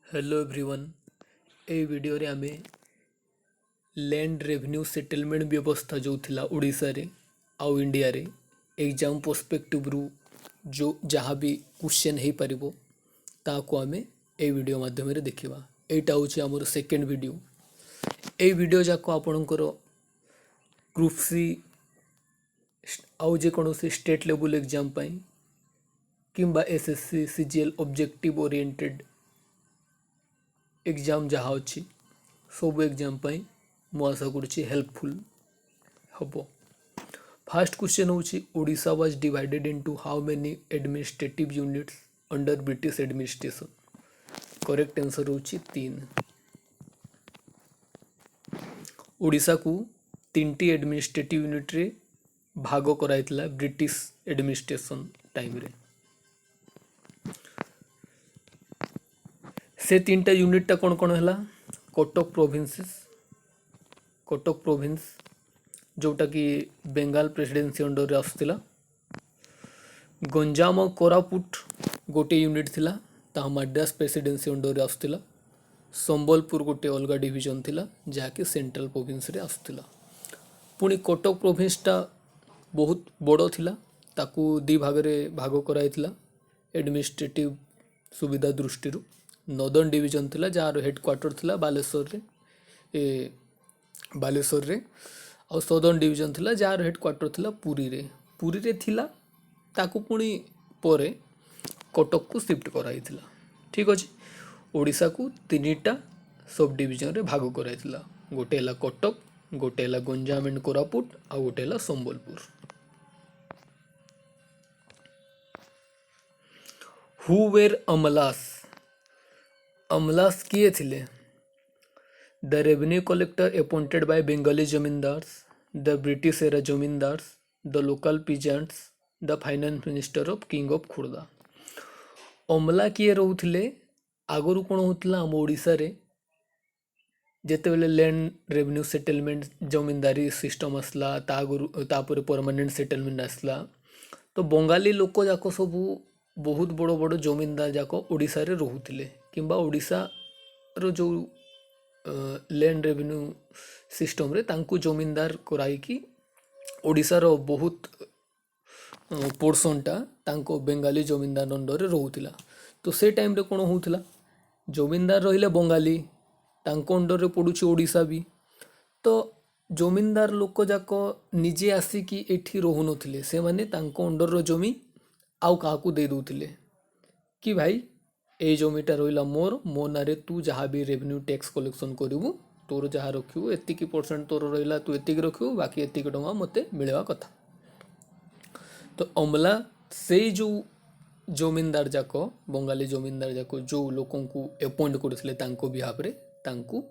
Hello everyone. ए video रे आमे land revenue settlement व्यवस्था जो थिला ओडिशा रे आउ इंडिया रे एग्जाम पर्सपेक्टिव रु जो जहाँ भी क्वेश्चन हो पारिबो ताको आमे ए वीडियो माध्यम रे देखिबा। एटा होची हमर सेकंड वीडियो। ए वीडियो जाको आपनकर ग्रुप सी आउ जे कोनोसी स्टेट लेवल एग्जाम पाई किंबा SSC CGL objective oriented exam जहाँ अच्छी सब एग्जाम पाई मु आशा करुच्ची हेल्पफुल हम। फास्ट क्वेश्चन होची Odisha was divided into how many administrative units under British administration. Correct answer होची 3। ओडिशा को 3टी एडमिनिस्ट्रेटिव यूनिट रे भाग कराइतला ब्रिटिश एडमिनिस्ट्रेशन टाइम रे। से 3टा यूनिटा कौन कौन है? कटक प्रोविंस जोटा कि बेंगाल प्रेसिडेंसी अंडर रे आसुला। गंजाम और कोरापुट गोटे यूनिट थिला ता मद्रास प्रेसिडेंसी अंडर रे आसुला। संबलपुर गोटे अलग डिवीजन थिला जहाँकि सेंट्रल प्रोविंस रे आसुला। पुणी कटक प्रोविंसटा बहुत बड़ थिला ताकू दी भाग रे भाग कराइतला एडमिनिस्ट्रेटिव सुविधा दृष्टि। नॉर्दर्न डिवीजन थिला जार हेडक्वार्टर थिला बालेश्वर रे और सदर्न डिवीजन थिला जार हेडक्वार्टर थिला पुरी रे थिला ताकू पुणी परे कटक को शिफ्ट कराइथिला। ठीक अछि। ओडिशा को 3टा सब डिवीजन रे भाग कराइथिला। गोटे हला कटक, गोटे हला गंजाम एंड कोरापुट आ गोटे हला संबलपुर। हु वेर अमलास किए थिले? The revenue collector appointed by Bengali zamindars, the British era zamindars, the local peasants, the finance minister of king of Khurda. अमला किए रोथिले? आगरु कोन होतला हम ओडिसा रे जेते बेले लैंड रेवेन्यू सेटलमेंट जमींदारी सिस्टम आसला तापर परमानेंट सेटलमेंट आसला तो बंगाली लोक जाक सब बहुत बड़ बड़ जमींदार जाक ओडिसा रे रहुथिले किंबा ओडिशा रो जो लैंड रेवेन्यू सिस्टम रे तांकु जमींदार कराई कि ओडिशा रो बहुत पोर्शनटा तांको बेंगाली जमींदार अंडर रे रहुथिला। तो से टाइम रे कोन होउथिला जमींदार रहिले बंगाली तांको अंडर रे पडुछि ओडिशा भी। तो जमींदार लोक जाक निजे आसिकी एठी रहु नथिले से माने तांको अंडर रो जमी आउ काहाकू दे दउथिले कि भाई ए जमीटा रहिला मोर मो नारे तू जहाँ भी रेवेन्यू टैक्स कलेक्शन करू तोर जहाँ रखियो एतिकी परसेंट तोर रहिला तू एतिकी रखियो बाकी एतिकी टंका मते मिलवा कथा। तो अमला से जो जमींदार जाक बंगाली जमींदार जाक जो लोकन को अपॉइंट करथिले तांको बिहाफ रे तांको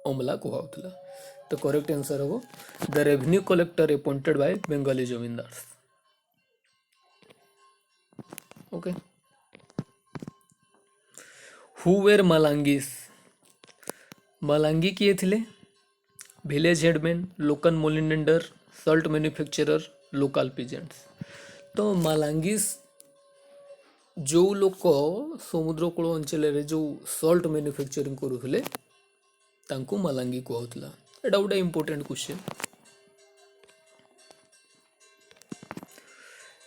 अमला कहउथला। तो करेक्ट आंसर हो the revenue collector appointed by Bengali zamindars. Okay. Who were malangis? मालांगी किए थिले? Village headman, local moneylender, salt manufacturer, local peasants. तो मालांगीस जो लोक समुद्र कूल अंचल रे जो सल्ट मैन्युफैक्चरिंग करुथिले तांको मालांगी कहउथला। एटा गोटे important question.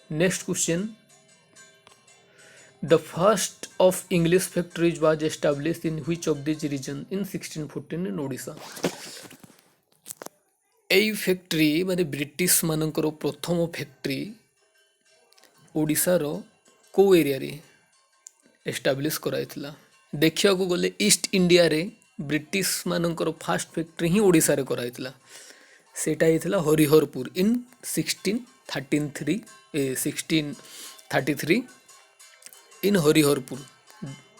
Next question The first of English factories was established in which of these region in 1614 in Odisha? এই फैक्ट्री माने ब्रिटिश मानकर प्रथम फैक्ट्री ओडिशा रो को एरिया रे एस्टाब्लिश कराइथिला। देखिया को गले ईस्ट इंडिया रे ब्रिटिश मानकर फर्स्ट फैक्ट्री ही ओडिशा रे कराइथिला। सेटा हिथिला हरिहरपुर इन 1633 इन हरिहरपुर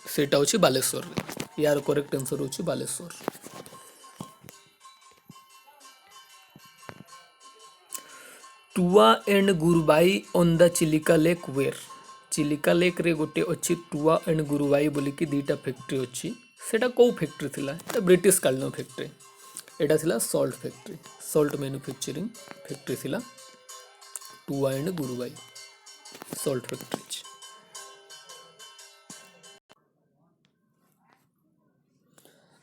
सेटा होची बालेश्वर रे। यार करेक्ट आंसर होची Baleshwar. Tua and Gurubai on the Chilika lake where? Chilika lake रे गोटे अच्छी टुआ एंड गुरुबाई बोली कि 2टा फैक्ट्री अच्छी सेटा को फैक्ट्री थिला? एटा ब्रिटिश कालीन फैक्ट्री। एटा थिला salt factory, salt manufacturing factory थिला Tua and Gurubai salt factory.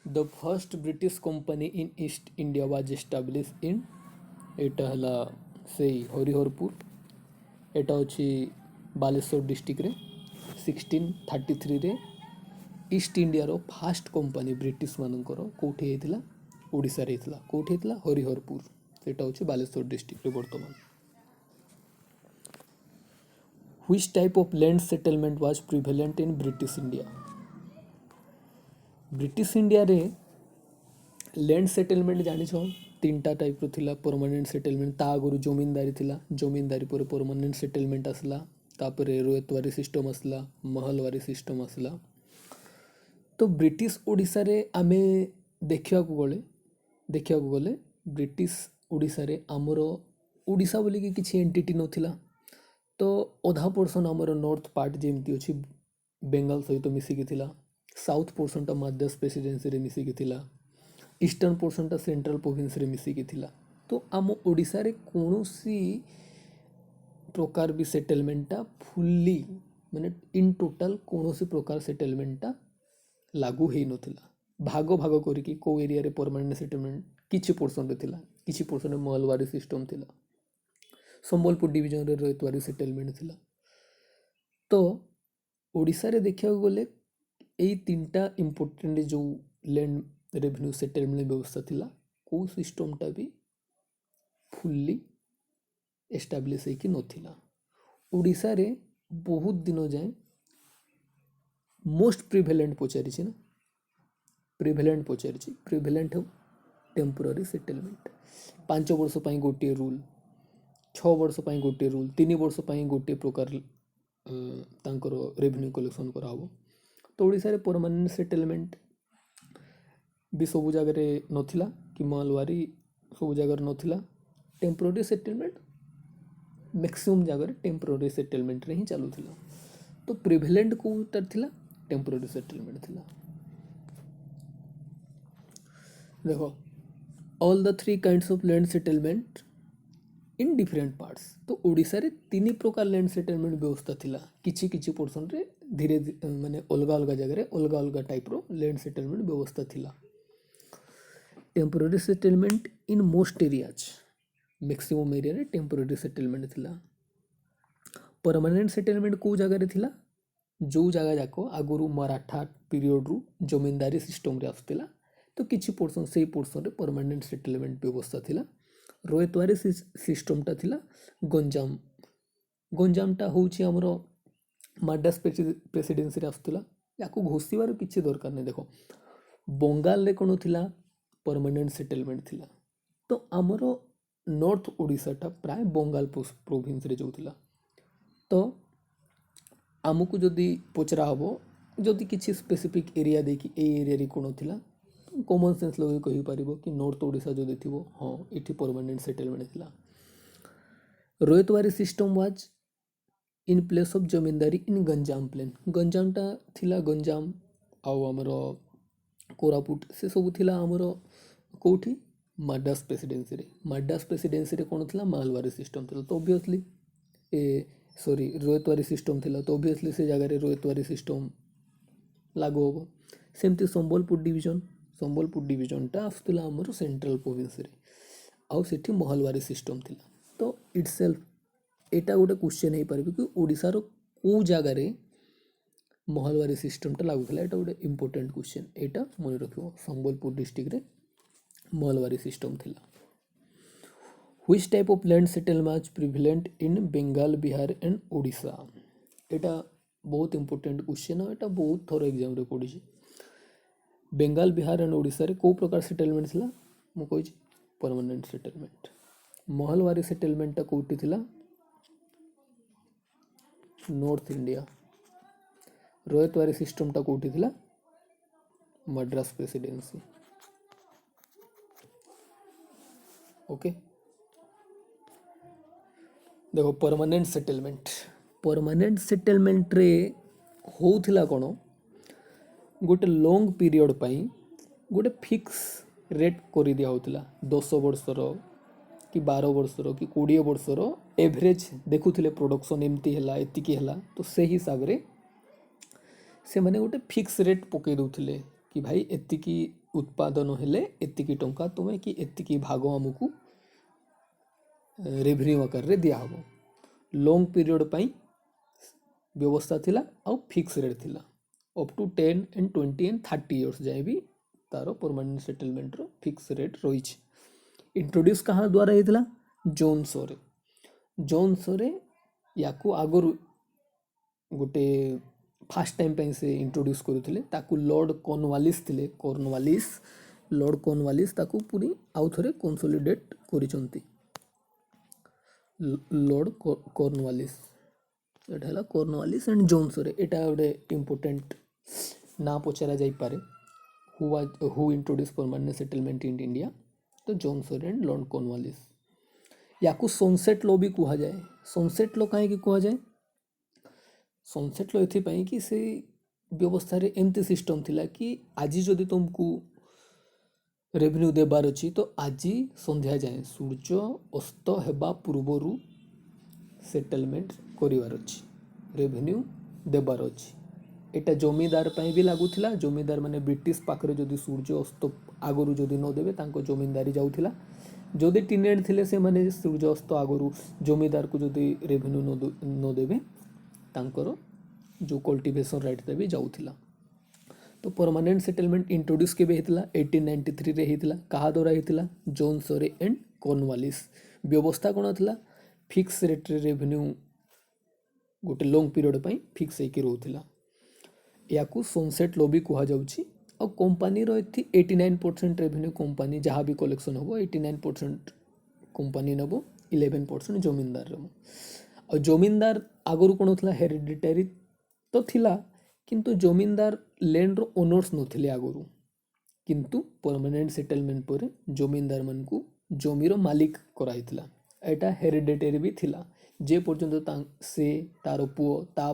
The first British company in East India was establish in एटा हला से हरिहरपुर एटा अछि बालेश्वर डिस्ट्रिक्ट रे 1633 रे ईस्ट इंडिया रो फास्ट कंपनी ब्रिटिश मानकर कोठी हेतिला ओडिसा रे हेतिला कोठी हेतिला हरिहरपुर सेटा अछि बालेश्वर डिस्ट्रिक्ट रे वर्तमान Which type of land settlement was prevalent in British India? British India रे लैंड सेटलमेंट जानिछ तीनटा टाइप रो थिला परमानेंट सेटलमेंट ता आगुरु जमींदारी थिला जमींदारी पर परमानेंट सेटलमेंट आसला तापरे रोयतवारी सिस्टम आसला महलवारी सिस्टम आसला तो ब्रिटिश ओडिसा रे आमे देखिया को गले ब्रिटिश ओडिसा रे हमर ओडिसा बोली कि किछि एंटिटी नथिला तो अधा पोर्सन आमर नॉर्थ पार्ट जेमती अच्छी बेंगाल सहित मिसिकी थिला साउथ पोर्सनटा मद्रास प्रेसिडेंसी रे मिसिकी थिला ईस्टर्न पोर्सनटा सेंट्रल प्रोविंस रे मिसिकी थिला तो आम ओडिसा रे कोनोसी प्रकार भी सेटलमेंटा फुल्ली माने इन टोटल कोनोसी प्रकार सेटलमेंटा लागू हेई नथिला भाग भाग करिकी को एरिया रे परमानेंट सेटलमेंट किछि पोर्सन रे थिला किछि पोर्सन रे महलवारी सिस्टम थिला संबलपुर डिवीजन रे रोयतवारी सेटलमेंट थिला तो ओडिसा रे देखिया गले एई तीनटा इंपोर्टेंट जो लैंड रेवेन्यू सेटलमेंट व्यवस्था थिला को सिस्टमटा भी फुल्ली एस्टाब्लिश है कि नथिला ओडिसा रे बहुत दिन जाए मोस्ट प्रिवेलेंट पचारि छी ना प्रिवेलेंट हो टेम्पोरारी सेटलमेंट 5 वर्ष पई गोटे रूल 6 वर्ष पई गोटे रूल 3 वर्ष पई गोटे प्रकार तांकर रेवेन्यू कलेक्शन करा हो तो ओडिसा रे परमानेंट सेटलमेंट भी सब जगह रे नथिला कि मालवारी सब जगह रे नथिला टेम्पोरारी सेटलमेंट मैक्सिमम जगह रे टेम्पोरारी सेटलमेंट रे ही चालू थिला तो प्रिवेलेंट कोटर थिला टेम्पोरारी सेटलमेंट थिला देखो all the three kinds of land settlement in different parts तो ओडिसा रे तीन प्रकार लैंड सेटलमेंट व्यवस्था थिला किछि किछि पोर्सन रे धीरे माने अलग अलग जगह रे अलग अलग टाइप रो लैंड सेटलमेंट व्यवस्था थिला temporary settlement in most areas maximum area रे टेम्पोरारी सेटलमेंट थिला परमानेंट सेटलमेंट को जगह रे थिला जो जगह जाको आगुरु मराठा पीरियड रु जमींदारी सिस्टम रे आसथिला तो किछि पोर्सन से पोर्सन रे परमानेंट सेटलमेंट व्यवस्था थिला रोयतवारी सिस्टमटा थिला गंजामटा होउछि हमरो मद्रास प्रेसिडेंसी रे आसथिला याको घोषिबार किछि दरकार नै देखो बंगाल रे कोन थिला परमानेंट सेटलमेंट थिला तो हमरो नॉर्थ ओडिसाटा प्राय बंगाल प्रोविंस रे जोथिला तो आमको जदि पचरा हबो जदि किछि स्पेसिफिक एरिया देखि ए एरिया रे कोन थिला कॉमन सेंस लोग कहि पारिबो कि नॉर्थ ओडिसा जो देखिबो हां एठी परमानेंट सेटलमेंट थिला ryotwari system was in place of zamindari in Ganjam plain गंजामटा थिला गंजाम आउ हमरो कोरापुट से सब थिला हमरो कोठी मद्रास प्रेसिडेंसी रे कोन थिला मालवारी सिस्टम थिला तो ऑब्वियसली रोयतवारी सिस्टम थिला तो ऑब्वियसली से जगह रे रोयतवारी सिस्टम लागू होबो सेमती संबलपुर डिवीजनटा आसुला हमर सेंट्रल प्रोविंस रे आउ सेठी महलवारी सिस्टम थिला तो इटसेल्फ एटा गोटे क्वेश्चन हे परबे कि ओडिसा रो को जगह रे महलवारी सिस्टमटा लागू थिला एटा गोटे इंपोर्टेंट क्वेश्चन एटा मन रखिबो संबलपुर डिस्ट्रिक्ट रे महलवारी सिस्टम थिला which type of land settlement was prevalent in Bengal Bihar and Odisha एटा बहुत इंपोर्टेंट क्वेश्चन है एटा बहुत थोर एग्जाम रे पड़ी बेंगाल बिहार एंड ओडिसा रे को प्रकार सेटलमेंट थिला मु कहि परमानेंट सेटलमेंट महलवारी सेटलमेंट कोठी थिला नॉर्थ इंडिया रोयतवारी सिस्टम टा कोठी थिला मद्रास प्रेसिडेंसी ओके देखो परमानेंट सेटलमेंट रे होउथिला कोन गोटे लॉन्ग पीरियड पाई गोटे फिक्स रेट कर दिया होता 10 वर्षर कि 12 वर्षर कि 20 वर्षर एवरेज देखुले प्रोडक्शन एमती है एतिकी है तो से हिसाब रे से माने गोटे फिक्स रेट पकई दउथिले कि भाई एतिकी उत्पादन हेले एतिकी टंका तुम्हें कि एतिकी भाग आमको रेवेन्यू आकार रे दिया हबो। लॉन्ग पीरियड पाई व्यवस्था थिला आ फिक्स रेट थिला up to 10 and 20 and 30 years जाए भी तार परमानेंट सेटलमेंट रो फिक्स रेट रही। इंट्रोड्यूस कहाँ द्वारा होता जॉन सोरे। जॉन सोरे या आगु गोटे फास्ट टाइम पे से इंट्रोड्यूस करुले ताकू लॉर्ड कॉर्नवालिस थिले लॉर्ड कॉर्नवालिस ताकू पूरी आउ थरे कंसोलिडेट करिसंती। लॉर्ड कॉर्नवालिस एटा हला कॉर्नवालिस एंड जॉन सोरे एटा गोटे इंपोर्टेंट ना पचरा जाई पारे who introduce permanent settlement in India तो जॉन सोरे एंड लॉर्ड कॉर्नवालिस। या सनसेट लॉ भी कहा जाए। सनसेट लॉ कहीं कहा जाए सनसेट लॉ ये कि से व्यवस्था रे एमती सिस्टम थिला कि आज जदि तुमको रेवेन्यू देबार अच्छी तो आज संध्या जाए सूर्य अस्त हेबा पूर्वर सेटलमेंट करिवार अच्छी रेवेन्यू देबार अच्छी। एटा जमीदार पाई भी लागुला। जमीदार माने ब्रिटिश पाखरे जदि सूर्य अस्त आगु जदि न देबे तांको जमींदारी जाउथिला। जदि टिनेड थिले से माने सूर्य अस्त आगु जमीदार को जदि रेवेन्यू न देबे तांकर जो कल्टिवेशन राइट भी जाउथिला। तो परमानेंट सेटलमेंट इंट्रोड्यूस केबे हेतला 1893 रे हेतला। कहा द्वारा हेतला जॉन सोरे एंड कॉर्नवालिस। व्यवस्था कोन थला फिक्स रेट रे रेवेन्यू गोटे लॉन्ग पीरियड पाई फिक्स होइके रहउथिला। याकू सनसेट लॉ भी कहा जाउची। और कंपनी रो एथि 89% रेवेन्यू कंपनी जहाँ भी कलेक्शन होबो 89% कंपनी नबो 11% जमींदार रबो। और जमींदार आगुरु कोन थला हेरिडिटरी तो थिला किंतु जमींदार लैंड रो ओनर्स नथिले आगुरु किंतु परमानेंट सेटलमेंट पर जमींदार मन को जमीर मालिक कराइथिला। एटा हेरिडिटरी भी थिला जे पर्यंत से तार पुओ ता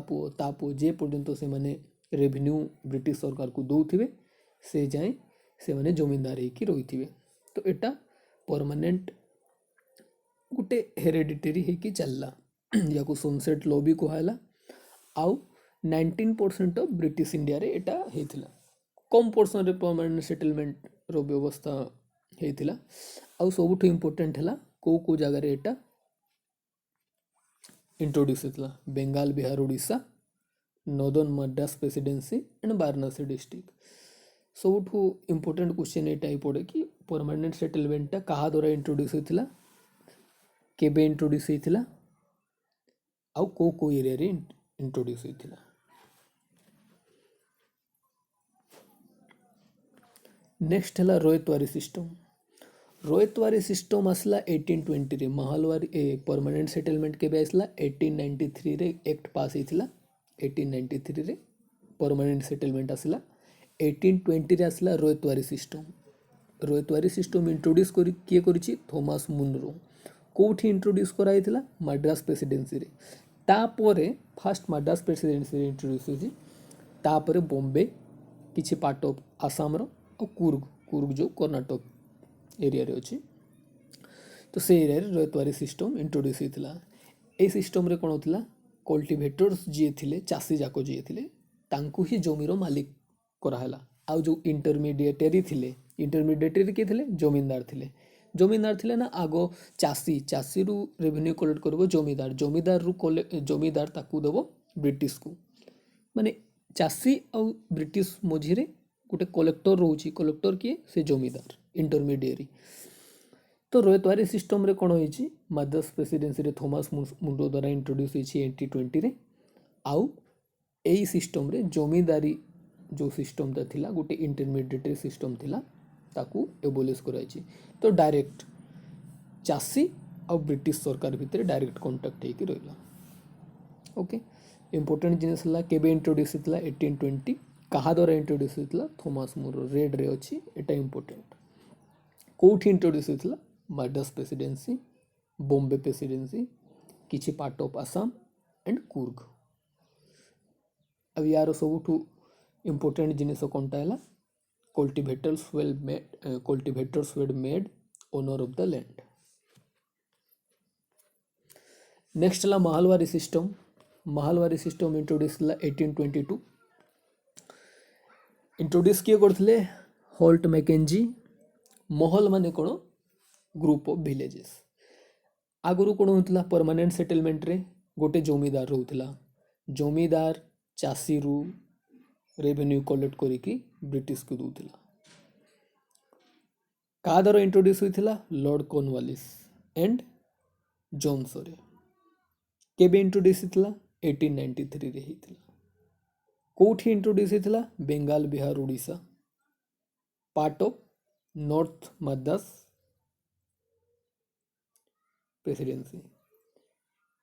पुओ जे पर्यंत से माने रेवेन्यू ब्रिटिश सरकार को दौथिबे से जाए से माने जमींदार होइकी रहिथिबे। तो एटा परमानेंट गोटे हेरिडिटरी होइकी चलला। या सनसेट लॉ भी कहला। आउ 19% ऑफ ब्रिटिश इंडिया रे एटा हेतिला। कम पोर्शन रे परमानेंट सेटलमेंट रो व्यवस्था हेतिला। आउ सबुठ इंपोर्टेंट हला को जगह रे एटा इंट्रोड्यूस हेतिला Bengal Bihar Odisha northern Madras presidency and Varanasi district. सबुठ इंपोर्टेंट क्वेश्चन एटा ही पड़े कि परमानेंट सेटलमेंट कहा द्वारा इंट्रोड्यूस हेतिला केबे इंट्रोड्यूस हेतिला आउ को एरिया रे इंट्रोड्यूस हेतिला। नेक्स्ट है रोयतवारी सिस्टम। रोयतवारी सिस्टम आसला 1820 रे। महालवारी परमानेंट सेटलमेंट के आसला 1893 रे एक्ट पास होता। 1893 रे परमानेंट सेटलमेंट आसला। 1820 रे आसला रोयतवारी सिस्टम। रोयतवारी सिस्टम इंट्रोड्यूस किए करिछि थॉमस मुनरो। कोठी इंट्रोड्यूस कराइथिला मद्रास प्रेसिडेंसी रे। तापरे फास्ट मद्रास प्रेसिडेंसी रे इंट्रोड्यूस होछि। तापरे बॉम्बे किछि पार्ट ऑफ आसाम रो और कुर्ग जो कर्नाटक एरिया रे अछि। तो से एरिया रे रोयतवारी सिस्टम इंट्रोड्यूस होता। ए सिस्टम रे कोन होतिला कल्टिवेटर्स जे थिले चासी जाको जे थिले तांकु ही जमीर मालिक कराहला। आउ जो इंटरमीडिएटरी के थिले जमींदार थिले ना आगो चासी रु रेवेन्यू कलेक्ट करबो जमींदार ताकू देबो ब्रिटिश को। माने चासी और ब्रिटिश मझिरे गोटे कलेक्टर रोची। कलेक्टर किए से जमींदार इंटरमीडिएरी। तो रोयतवारी सिस्टम रे कोन होइछि मद्रास प्रेसिडेंसी रे थॉमस मुनरो द्वारा इंट्रोड्यूस होइछि 1820 रे। आउ एई सिस्टम रे जमींदारी जो सिस्टम ता थिला गोटे इंटरमीडिएटरी सिस्टम थिला ताकू एबोलिश कराइछि। तो डायरेक्ट चासी और ब्रिटिश सरकार भितर डायरेक्ट कांटेक्ट हेकि रहिला। ओके इंपोर्टेंट जिनिस हला केबे इंट्रोड्यूस होइतला 1820 कहा द्वारा इंट्रोड्यूस होइतला थॉमस मुनरो रेड रे अछि एटा इंपोर्टेंट। कोठी इंट्रोड्यूस होइतला मद्रास प्रेसिडेंसी बॉम्बे प्रेसिडेंसी किछि part of Assam and Coorg. अब यार सबुठु इंपोर्टेंट जिनिस कोनटा हला cultivators were made owner of the land. Next हला Mahalwari system. Mahalwari system introduce हला 1822। इंट्रोड्यूस किए करथिले होल्ट मैकेंजी महल माने कौन ग्रुप ऑफ विलेजेस आगुरी कौन होता परमानेंट सेटलमेंट रे गोटे जमीदार रोला जमीदार चाषी रु रेवेन्यू कलेक्ट करिकी ब्रिटिश को दूला का द्वारा इंट्रोड्यूस होता लॉर्ड कॉर्नवालिस एंड जॉन सरे केबे इंट्रोड्यूस होता 1893 रे होता कोठी इंट्रोड्यूस होता Bengal Bihar Odisha part of north Madras presidency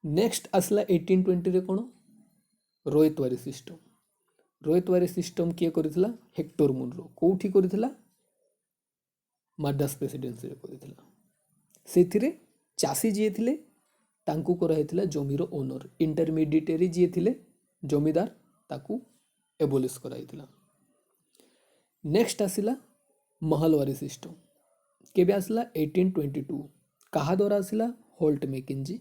next आसला 1820 रे कौन रोयतवारी सिस्टम किए करथिला हेक्टर मुनरो कोठी करथिला मद्रास प्रेसिडेंसी रे करथिला सेथिरे चासी जे थिले तांकू कराइथिला जमीर ओनर इंटरमीडिएटरी जे थिले जमीदार ताकू एबोलिश कराइथिला नेक्स्ट आसिला महलवारी सिस्टम केबे आसिला 1822 कहा द्वारा आसिला होल्ट मैकेंजी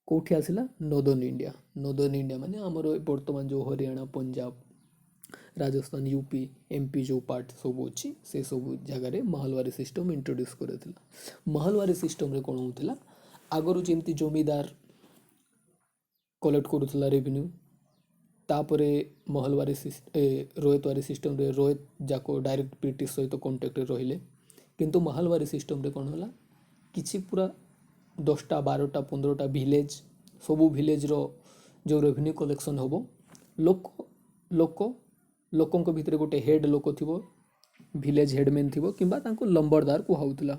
कोठी आसिला नॉर्दर्न इंडिया माने आमर वर्तमान जो हरियाणा पंजाब राजस्थान यूपी एमपी जो पार्ट सब अच्छी से सब जगार महलवारी सिस्टम इंट्रोड्यूस करथिला महलवारी सिस्टम रे कौन होता आगरू जमती जमीदार कलेक्ट करुला रेवेन्यू तापरे महलवारी रोयतवारी सिस्टम रे रोयत जाको डायरेक्ट ब्रिटिश सहित कॉन्टेक्ट रहिले किंतु महलवारी सिस्टम रे कौन होला किछि पूरा 10टा 12टा 15टा विलेज सबू विलेज रो जो रेवेन्यू कलेक्शन होबो लोकों भितर गोटे हेड लोक थिबो विलेज हेडमैन थिबो किंबा तांको लंबरदार कुहाउतला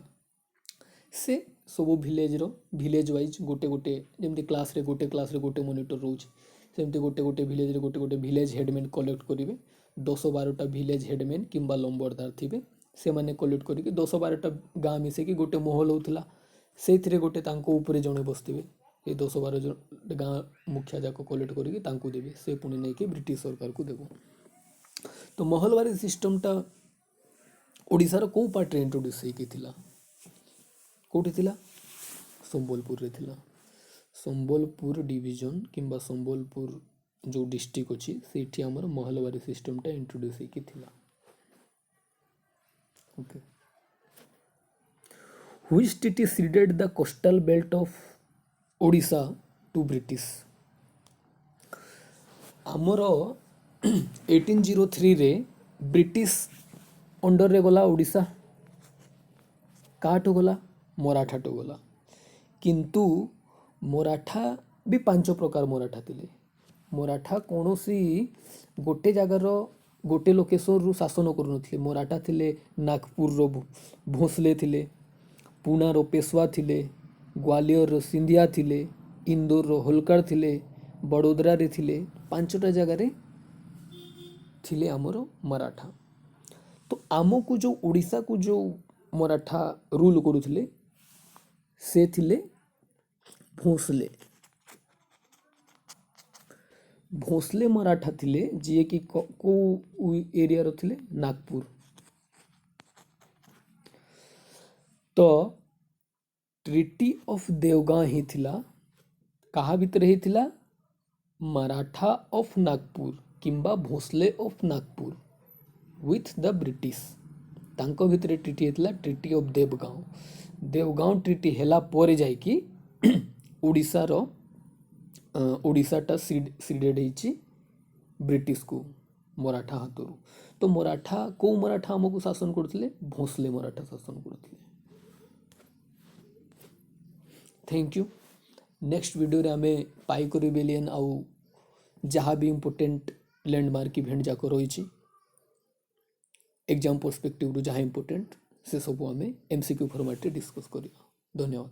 से सबू विलेज वाइज गोटे गोटे जमती क्लास रे गोटे मॉनिटर रोच सेमती गोटे विलेज रे गोटे विलेज हेडमैन कलेक्ट करिवे 10-12टा विलेज हेडमैन किंबा लंबरदार थिबे से माने कलेक्ट करिके 10-12टा गाँ मिसे कि गोटे महल होउतला से गोटे तांको ऊपर जड़े बसते ये 10-12 गाँ मुखिया जाक कलेक्ट करके तांको देवे से पुणी नहीं कि ब्रिटिश सरकार को देव तो महलवारी सिस्टमटा ओडिशार को पार्ट रे इंट्रोड्यूस होइकिथिला कोठी थिला संबलपुर रे थिला संबलपुर डिवीजन किंबा संबलपुर जो डिस्ट्रिक्ट अच्छी सेठी हमर महलवारी सिस्टमटा इंट्रोड्यूस होइकिथिला okay Which treaty ceded the coastal belt of Odisha to British? आमर 1803 रे ब्रिटिश अंडर रे गला ओडिशा काटो गला मराठा टो गला किंतु मराठा भी 5 प्रकार मराठा थिले मराठा कौनसी गोटे जगार गोटे लोकेशन रु शासन करूनथिले मराठा थिले नागपुर रो भोसले थिले पुणार पेशवा थिले ग्वालियर सिंधिया थिले इंदौर होलकर थिले बड़ोदरा रे थिले 5टा जगार थिले आमर मराठा तो आमको जो ओडिशा को जो मराठा रूल करुथिले से थिले भोसले मराठा थिले जी कि को एरिया रो थिले नागपुर तो ट्रिटी ऑफ देवगां ही थिला कहा भीतर ही थिला मराठा ऑफ नागपुर किंबा Bhonsle of Nagpur with the British तांको भितर ट्रिटी हेतला ट्रिटी ऑफ देवगांव ट्रिटी हेला पोरे जाई कि ओडिशाटा सीडेड होइछि ब्रिटिश को मराठा हाथरू तो मराठा को मराठा हमको शासन करथिले भोसले मराठा शासन करथिले थैंक यू नेक्स्ट वीडियो रे हमें पाइक रिबेलियन आउ जहाँ भी इम्पोर्टेंट लैंडमार्क इवेंट जाक रही एग्जाम पर्सपेक्टिव जहाँ इम्पोर्टेंट से सब आम एमसीक्यू फॉर्मेट डिस्कस करिया धन्यवाद।